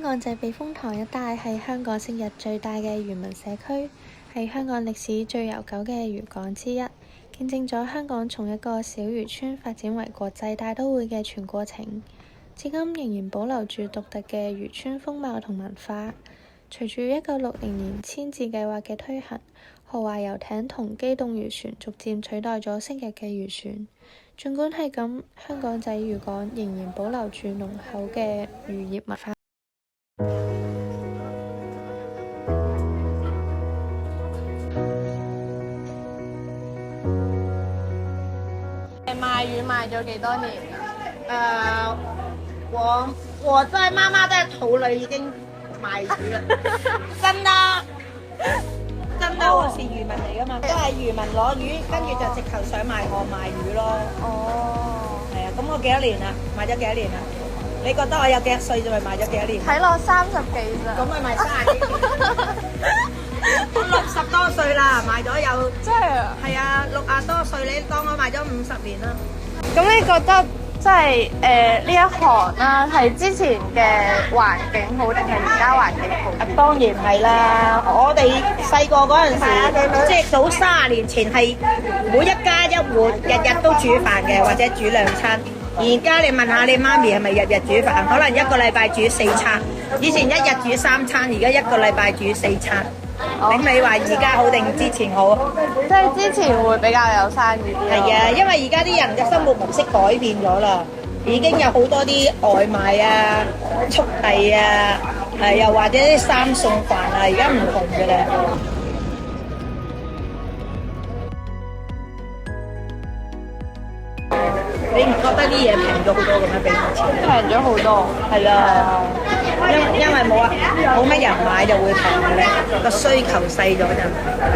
香港仔避風塘一帶係香港昔日最大嘅漁民社區，係香港歷史最悠久嘅漁港之一，見證咗香港從一個小漁村發展為國際大都會嘅全過程，至今仍然保留住獨特嘅漁村風貌同文化。隨住1960年遷置計劃嘅推行，豪華遊艇同機動漁船逐漸取代咗昔日嘅漁船。儘管係咁，香港仔漁港仍然保留住濃厚嘅漁業文化。賣魚賣咗幾多年？我在媽媽的肚裏已經賣魚啦，真的。真的，我是漁民嚟噶嘛，都係漁民攞魚，跟住就直頭上埋岸賣魚咯。哦，係啊，咁我幾多年啦？賣咗幾多年啦？你覺得我有幾多歲就咪賣咗幾多年？睇落30幾咋？咁咪賣30幾年？我60多歲啦，賣咗有真係啊？係啊，60多歲，你當我賣咗50年啦。咁你覺得即係呢一行啦，係之前嘅環境好定係而家環境好？當然係啦，我哋細個嗰陣時，即係早30年前係每一家一戶日日都煮飯嘅，或者煮2餐。而家你問下你媽咪係咪日日煮飯？可能一個禮拜煮4餐，以前一日煮3餐，而家一個禮拜煮4餐。咁你話而家好定之前好？即係之前會比較有生意啲。係啊，因為而家啲人嘅生活模式改變咗啦，已經有好多啲外賣啊、速遞啊，又或者啲3餸飯啊，而家唔同嘅啦。你唔覺得啲嘢平咗好多嘅咩？比以前平咗好多。係啦，因為冇乜人買就會平嘅咧，個需求細咗就係咪？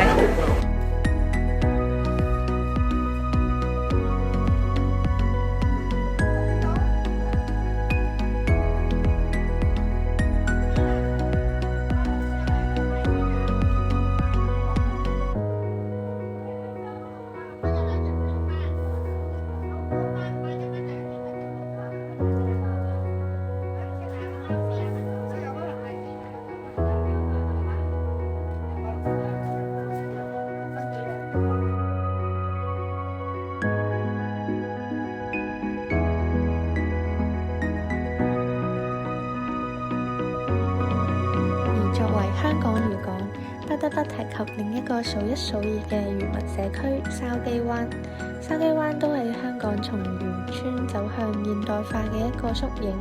作為香港漁港，不得不提及另一個數一數二嘅漁民社區——筲箕灣。筲箕灣都係香港從漁村走向現代化嘅一個縮影。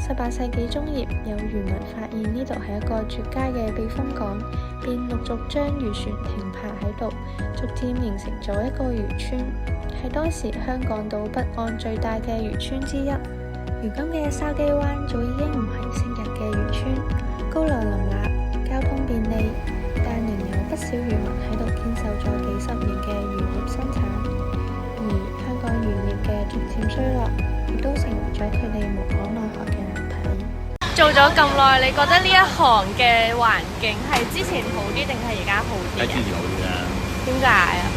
18世紀中葉，有漁民發現呢度係一個絕佳嘅避風港，便陸續將漁船停泊喺度，逐漸形成咗一個漁村，係當時香港島北岸最大嘅漁村之一。如今嘅筲箕灣早已經唔係昔日嘅漁村，高樓林立，交通便利，但仍有不少漁民喺度堅守咗幾十年嘅漁業生產。而香港漁業嘅逐漸衰落，亦都成為咗佢哋無可奈何嘅難題。做咗咁耐，你覺得呢一行嘅環境係之前好啲定係而家好啲？之前好啲啦。點解啊？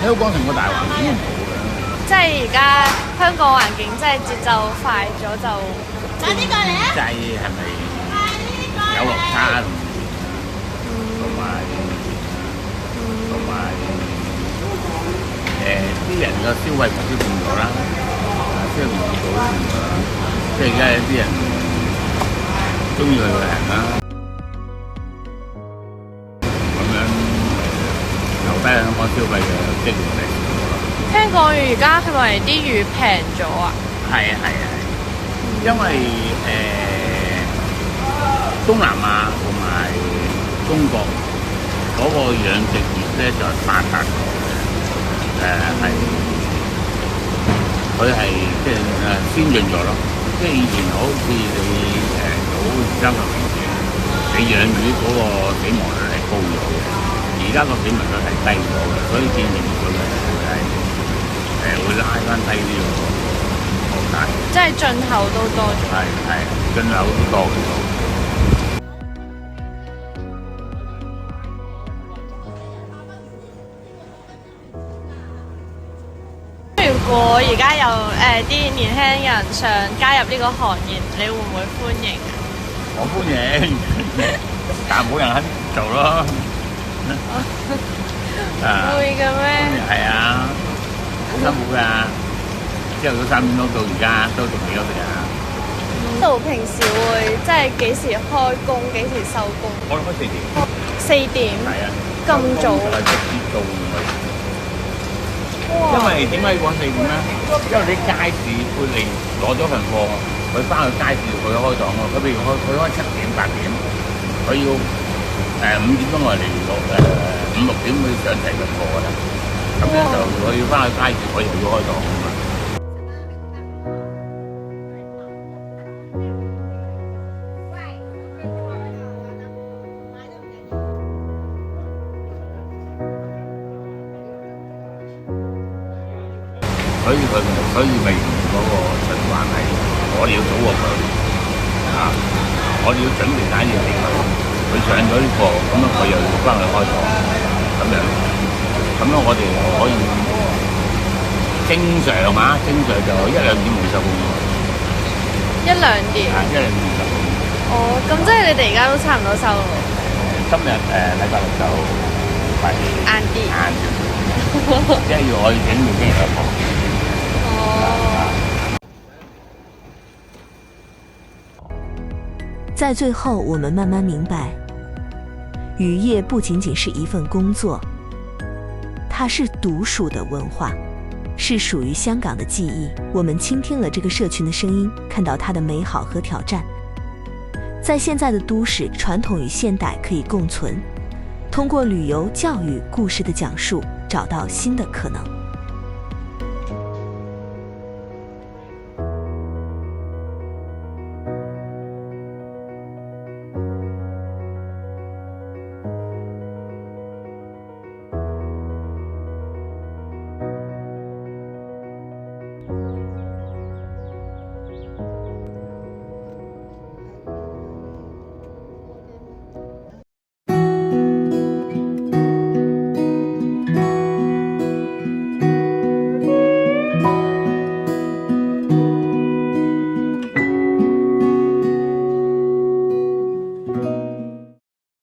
香港成個大環境唔好嘅。即係而家香港環境即係節奏快咗就。快啲過嚟啊！即係咪有落差同埋啲人嘅消費模式變咗啦，消費模式都變咗啦，即係而家有啲人中意去旅行啦，咁樣留低香港消費嘅機會嚟。香港而家係咪啲魚平咗啊？係啊，因為東南亞同埋中國嗰個養殖業咧就係發達咗嘅，佢係即係先進咗咯。即係以前好似你早20-30年前，你養魚嗰個死亡率係高咗嘅，而家個死亡率係低咗嘅，所以變成佢會拉翻低呢個房價。即係進口都多咗。係進口都多咗。如果而家有啲年輕人想加入呢個行業，你會唔會歡迎啊？我歡迎，但冇人肯做咯。會嘅咩？係啊，好辛苦㗎。朝頭早3點鐘到而家都仲未休息啊。度平時會即係幾時開工，幾時收工？我開4點。4點。係啊。咁早。直接到去。因為點解要講4點咧？因為啲街市佢嚟攞咗份貨，佢翻去街市佢開檔咯。佢譬如佢開7點8點，佢要5點鐘嚟攞5、6點佢上齊份貨㗎啦。咁樣就佢要翻去街市，佢又要開檔㗎嘛。所以咪嗰個循環係，我哋要早過佢啊！我哋要準備打嘢俾佢，佢上咗啲貨，咁樣佢又要翻去開檔，咁樣我哋又可以正常就1、2點會收工。1、2點。1、2點收工。哦，咁即係你哋而家都差唔多收咯。今日禮拜六就係晏啲。即係要我要整完經日貨。在最后，我们慢慢明白，渔业不仅仅是一份工作，它是独属的文化，是属于香港的记忆。我们倾听了这个社群的声音，看到它的美好和挑战。在现在的都市，传统与现代可以共存，通过旅游、教育、故事的讲述，找到新的可能。